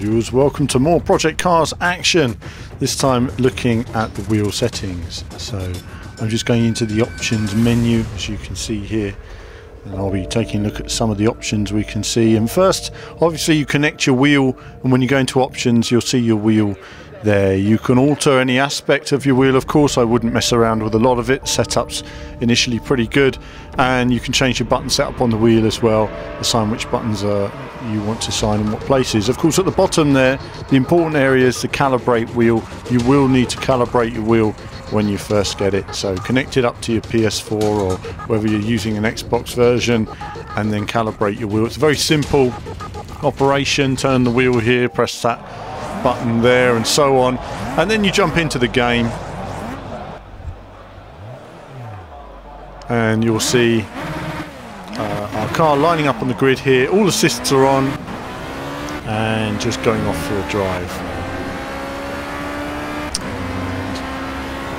viewers, welcome to more Project Cars action, this time looking at the wheel settings. So I'm just going into the options menu, as you can see here, and I'll be taking a look at some of the options we can see. And first, obviously you connect your wheel, and when you go into options you'll see your wheel there. You can alter any aspect of your wheel. Of course I wouldn't mess around with a lot of it. Setup's initially pretty good, and you can change your button setup on the wheel as well, assign which buttons you want to sign in what places. Of course at the bottom there, the important area is the calibrate wheel. You will need to calibrate your wheel when you first get it, so connect it up to your PS4 or whether you're using an Xbox version, and then calibrate your wheel. It's a very simple operation. Turn the wheel here, press that button there, and so on, and then you jump into the game and you'll see our car lining up on the grid here. All assists are on and just going off for a drive.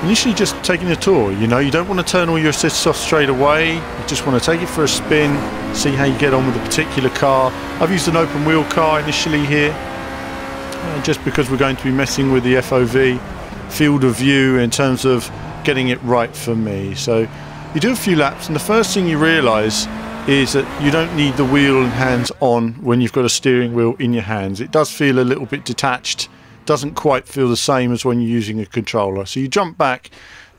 Initially just taking a tour, you know, you don't want to turn all your assists off straight away. You just want to take it for a spin, see how you get on with a particular car. I've used an open wheel car initially here, just because we're going to be messing with the FOV, field of view, in terms of getting it right for me. So you do a few laps, and the first thing you realise is that you don't need the wheel and hands on when you've got a steering wheel in your hands. It does feel a little bit detached, doesn't quite feel the same as when you're using a controller. So you jump back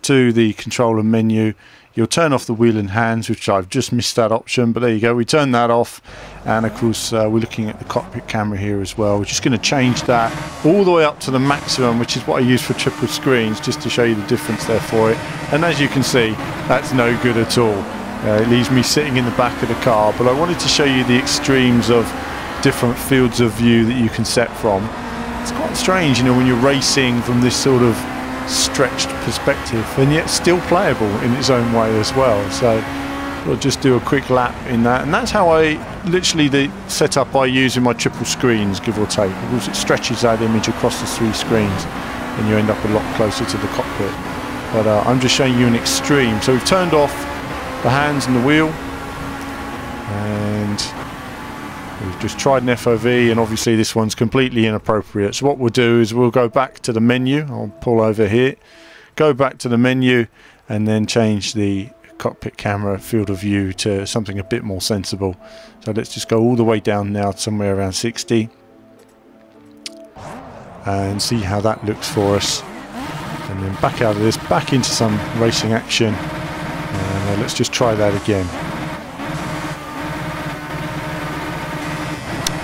to the controller menu, you'll turn off the wheel and hands, which I've just missed that option, but there you go, we turn that off. And of course we're looking at the cockpit camera here as well. We're just going to change that all the way up to the maximum, which is what I use for triple screens, just to show you the difference there for it. And as you can see, that's no good at all. It leaves me sitting in the back of the car, but I wanted to show you the extremes of different fields of view that you can set from. It's quite strange, you know, when you're racing from this sort of stretched perspective, and yet still playable in its own way as well. So we'll just do a quick lap in that, and that's how I literally the setup I use in my triple screens, give or take, because it stretches that image across the 3 screens and you end up a lot closer to the cockpit. But I'm just showing you an extreme. So we've turned off the hands and the wheel, and we've just tried an FOV, and obviously this one's completely inappropriate. So what we'll do is we'll go back to the menu. I'll pull over here, go back to the menu, and then change the cockpit camera field of view to something a bit more sensible. So let's just go all the way down now, somewhere around 60, and see how that looks for us. And then back out of this, back into some racing action, and let's just try that again.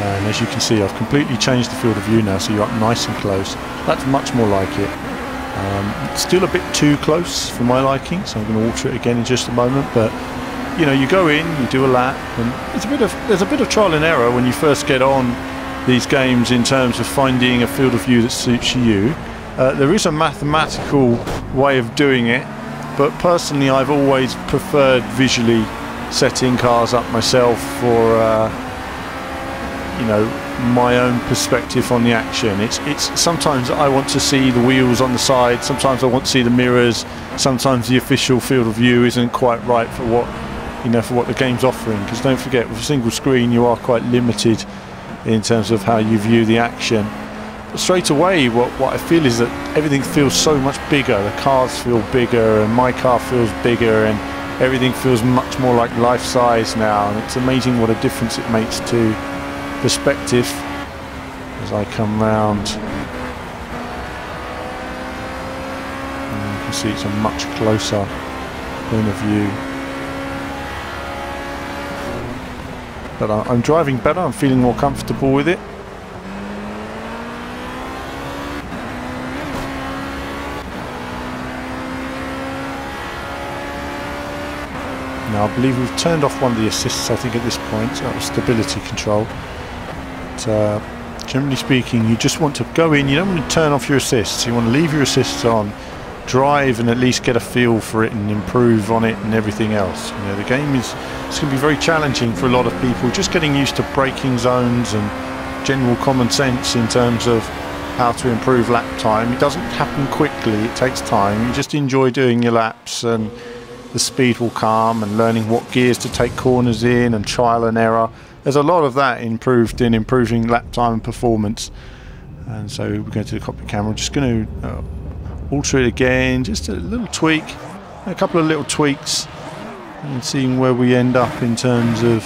And as you can see, I've completely changed the field of view now, so you're up nice and close. That's much more like it. Still a bit too close for my liking, so I'm going to alter it again in just a moment. But you know, you go in, you do a lap, and there's a bit of trial and error when you first get on these games in terms of finding a field of view that suits you. There is a mathematical way of doing it, but personally I've always preferred visually setting cars up myself for you know, my own perspective on the action. It's sometimes I want to see the wheels on the side, sometimes I want to see the mirrors, sometimes the official field of view isn't quite right for what, you know, for what the game's offering, because don't forget, with a single screen you are quite limited in terms of how you view the action. But straight away what I feel is that everything feels so much bigger. The cars feel bigger, and my car feels bigger, and everything feels much more like life size now, and it's amazing what a difference it makes to perspective as I come round. And you can see it's a much closer point of view. But I'm driving better, I'm feeling more comfortable with it. Now I believe we've turned off one of the assists, I think, at this point, so that was stability control. But, generally speaking, you just want to go in, you don't want to turn off your assists, you want to leave your assists on, drive and at least get a feel for it and improve on it and everything else. You know, the game it's going to be very challenging for a lot of people, just getting used to braking zones and general common sense in terms of how to improve lap time. It doesn't happen quickly, it takes time. You just enjoy doing your laps, and the speed will come, and learning what gears to take corners in, and trial and error. there's a lot of that improved in improving lap time and performance. And so we're going to the cockpit camera. Just going to alter it again, just a little tweak, a couple of little tweaks, and seeing where we end up in terms of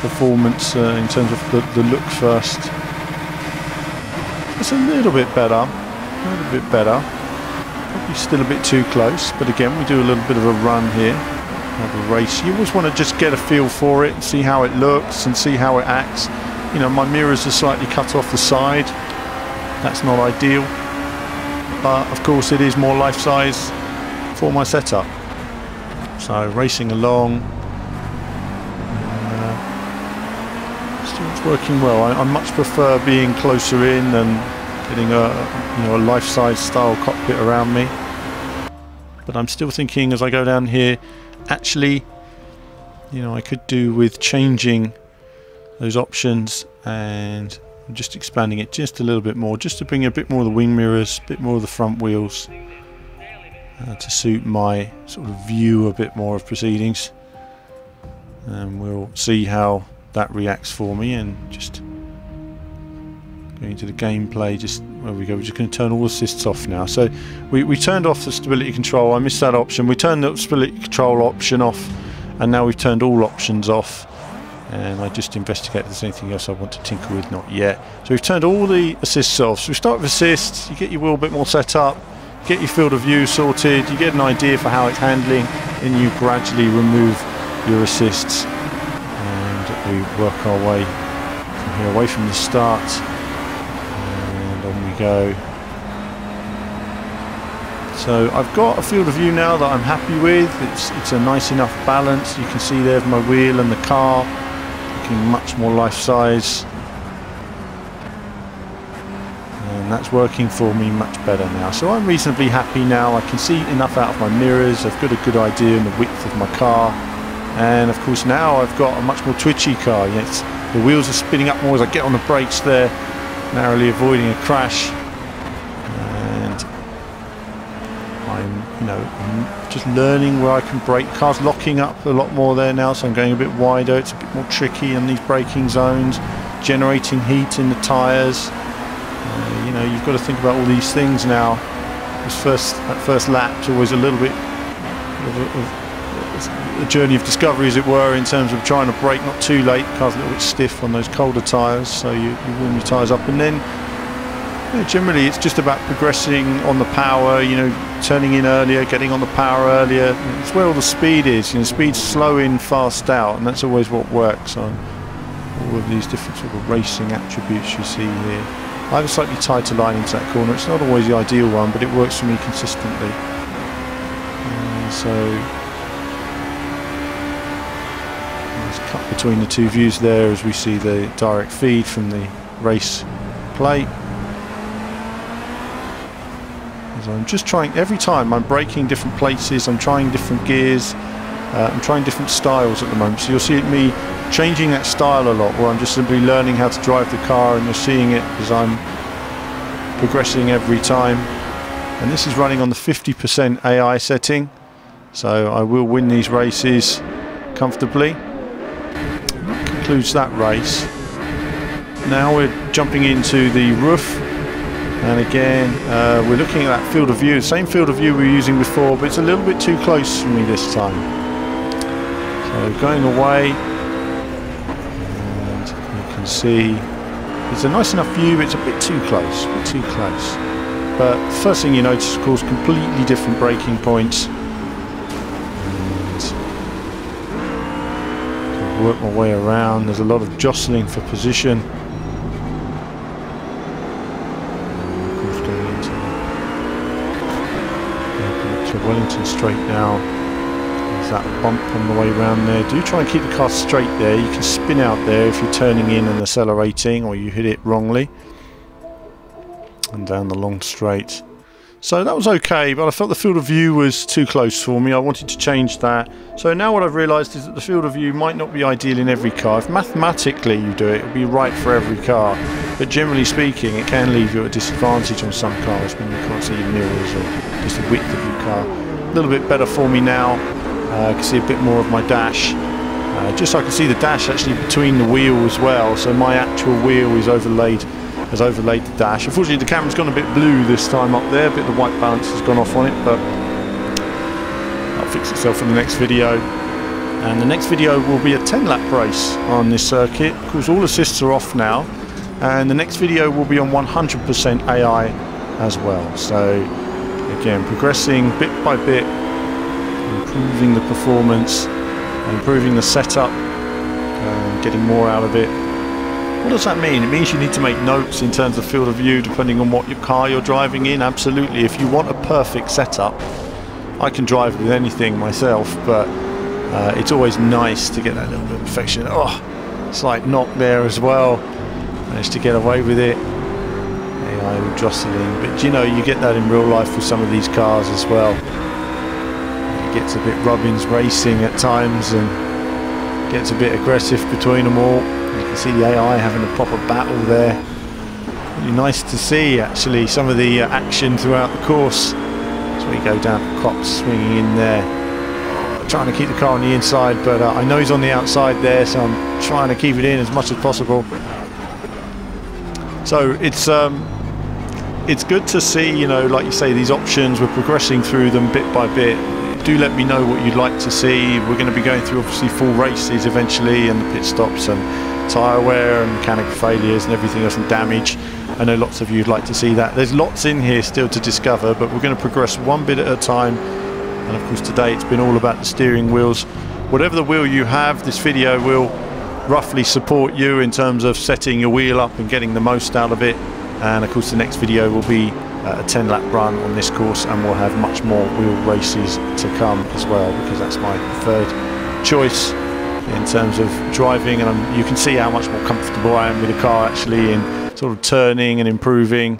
performance, in terms of the look first. It's a little bit better, probably still a bit too close, but again we do a little bit of a run here, have a race. You always want to just get a feel for it and see how it looks and see how it acts. You know, my mirrors are slightly cut off the side, that's not ideal, but of course it is more life size for my setup. So racing along, still it's working well. I much prefer being closer in than getting a life size style cockpit around me. But I'm still thinking as I go down here, actually, you know, I could do with changing those options and just expanding it just a little bit more, just to bring a bit more of the wing mirrors, a bit more of the front wheels, to suit my sort of view a bit more of proceedings. And we'll see how that reacts for me. And just going to the gameplay, just where we go, we're just going to turn all assists off now. So we turned off the stability control. I missed that option. We turned the stability control option off, and now we've turned all options off. And I just investigate if there's anything else I want to tinker with. Not yet. So we've turned all the assists off. So we start with assists, you get your wheel a bit more set up, get your field of view sorted, you get an idea for how it's handling, and you gradually remove your assists. And we work our way from here, away from the start, and on we go. So I've got a field of view now that I'm happy with. It's a nice enough balance. You can see there's my wheel and the car looking much more life size, and that's working for me much better now. So I'm reasonably happy now. I can see enough out of my mirrors. I've got a good idea in the width of my car, and of course now I've got a much more twitchy car. Yes, the wheels are spinning up more as I get on the brakes there, narrowly avoiding a crash. I'm just learning where I can brake. The car's locking up a lot more there now, so I'm going a bit wider. It's a bit more tricky in these braking zones, generating heat in the tyres. You know, you've got to think about all these things now. That first lap's always a little bit of a journey of discovery, as it were, in terms of trying to brake not too late. The car's a little bit stiff on those colder tyres, so you warm your tyres up, and then generally it's just about progressing on the power, you know, turning in earlier, getting on the power earlier. It's where all the speed is. You know, speed's slow in, fast out, and that's always what works on all of these different sort of racing attributes you see here. I have a slightly tighter line into that corner. It's not always the ideal one, but it works for me consistently. So let's cut between the two views there as we see the direct feed from the race plate. I'm just trying, every time I'm braking different places, I'm trying different gears, I'm trying different styles at the moment. So you'll see me changing that style a lot, where I'm just simply learning how to drive the car, and you're seeing it as I'm progressing every time. And this is running on the 50% AI setting, so I will win these races comfortably. And that concludes that race. Now we're jumping into the roof. And again, we're looking at that field of view, same field of view we were using before, but it's a little bit too close for me this time. So going away, and you can see it's a nice enough view, but it's a bit too close, But first thing you notice, of course, completely different braking points. And work my way around. There's a lot of jostling for position. Wellington straight now. There's that bump on the way around there. Do try and keep the car straight there. You can spin out there if you're turning in and accelerating, or you hit it wrongly. And down the long straight. So that was okay, but I felt the field of view was too close for me. I wanted to change that. So now what I've realised is that the field of view might not be ideal in every car. If mathematically you do it, it'll be right for every car. But generally speaking, it can leave you at a disadvantage on some cars when you can't see your mirrors or just the width of your car. A little bit better for me now. I can see a bit more of my dash. just so I can see the dash actually between the wheel as well, so my actual wheel is has overlaid the dash. Unfortunately the camera's gone a bit blue this time up there, a bit of the white balance has gone off on it, but that'll fix itself in the next video. And the next video will be a 10-lap race on this circuit. Of course, all assists are off now, and the next video will be on 100% AI as well. So again, progressing bit by bit, improving the performance, improving the setup, getting more out of it. What does that mean? It means you need to make notes in terms of field of view depending on what your car you're driving in. Absolutely. If you want a perfect setup, I can drive with anything myself, but it's always nice to get that little bit of perfection. Oh, slight knock there as well. Managed to get away with it. AI jostling, but you know, you get that in real life with some of these cars as well. It gets a bit Robbins racing at times and gets a bit aggressive between them all. You can see the AI having a proper battle there. Really nice to see actually some of the action throughout the course. So we go down to Cops swinging in there. Trying to keep the car on the inside, but I know he's on the outside there, so I'm trying to keep it in as much as possible. So it's good to see, you know, like you say, these options, we're progressing through them bit by bit. Do let me know what you'd like to see. We're going to be going through obviously full races eventually, and the pit stops and tyre wear and mechanical failures and everything else and damage. I know lots of you would like to see that. There's lots in here still to discover, but we're going to progress one bit at a time. And of course today it's been all about the steering wheels. Whatever the wheel you have, this video will roughly support you in terms of setting your wheel up and getting the most out of it. And of course the next video will be a 10-lap run on this course, and we'll have much more wheel races to come as well, because that's my preferred choice in terms of driving. And you can see how much more comfortable I am with the car actually in sort of turning and improving.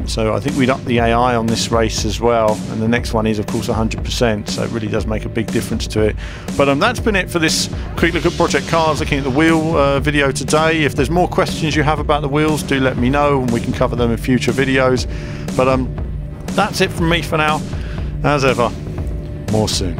So I think we'd up the AI on this race as well, and the next one is of course 100%, so it really does make a big difference to it. But that's been it for this quick look at Project Cars, looking at the wheel video today. If there's more questions you have about the wheels, do let me know and we can cover them in future videos. But that's it from me for now. As ever, more soon.